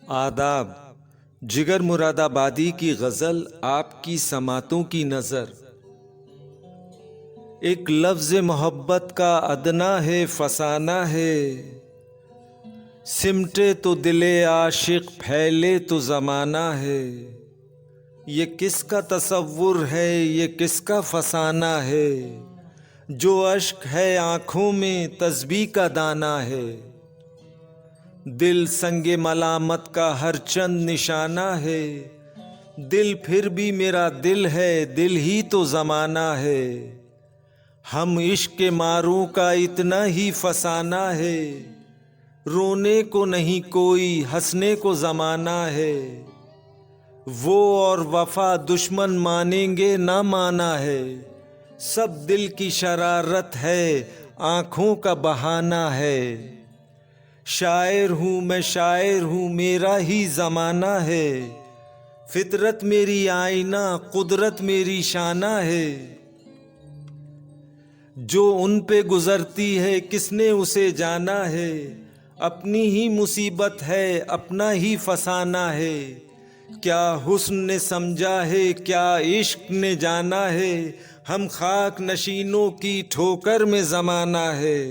आदाब। जिगर मुरादाबादी की गज़ल आपकी समातों की नज़र। एक लफ्ज़ मोहब्बत का अदना है फसाना है, सिमटे तो दिले आशिक फैले तो ज़माना है। ये किसका तसव्वुर है, ये किसका फसाना है, जो अश्क है आँखों में तस्बीह का दाना है। दिल संगे मलामत का हर चंद निशाना है, दिल फिर भी मेरा दिल है, दिल ही तो ज़माना है। हम इश्क के मारों का इतना ही फसाना है, रोने को नहीं कोई हंसने को ज़माना है। वो और वफा दुश्मन मानेंगे ना माना है, सब दिल की शरारत है, आँखों का बहाना है। शायर हूँ मैं शायर हूँ मेरा ही ज़माना है, फितरत मेरी आईना कुदरत मेरी शाना है। जो उन पे गुज़रती है किसने उसे जाना है, अपनी ही मुसीबत है अपना ही फसाना है। क्या हुस्न ने समझा है क्या इश्क ने जाना है, हम खाक नशीनों की ठोकर में ज़माना है।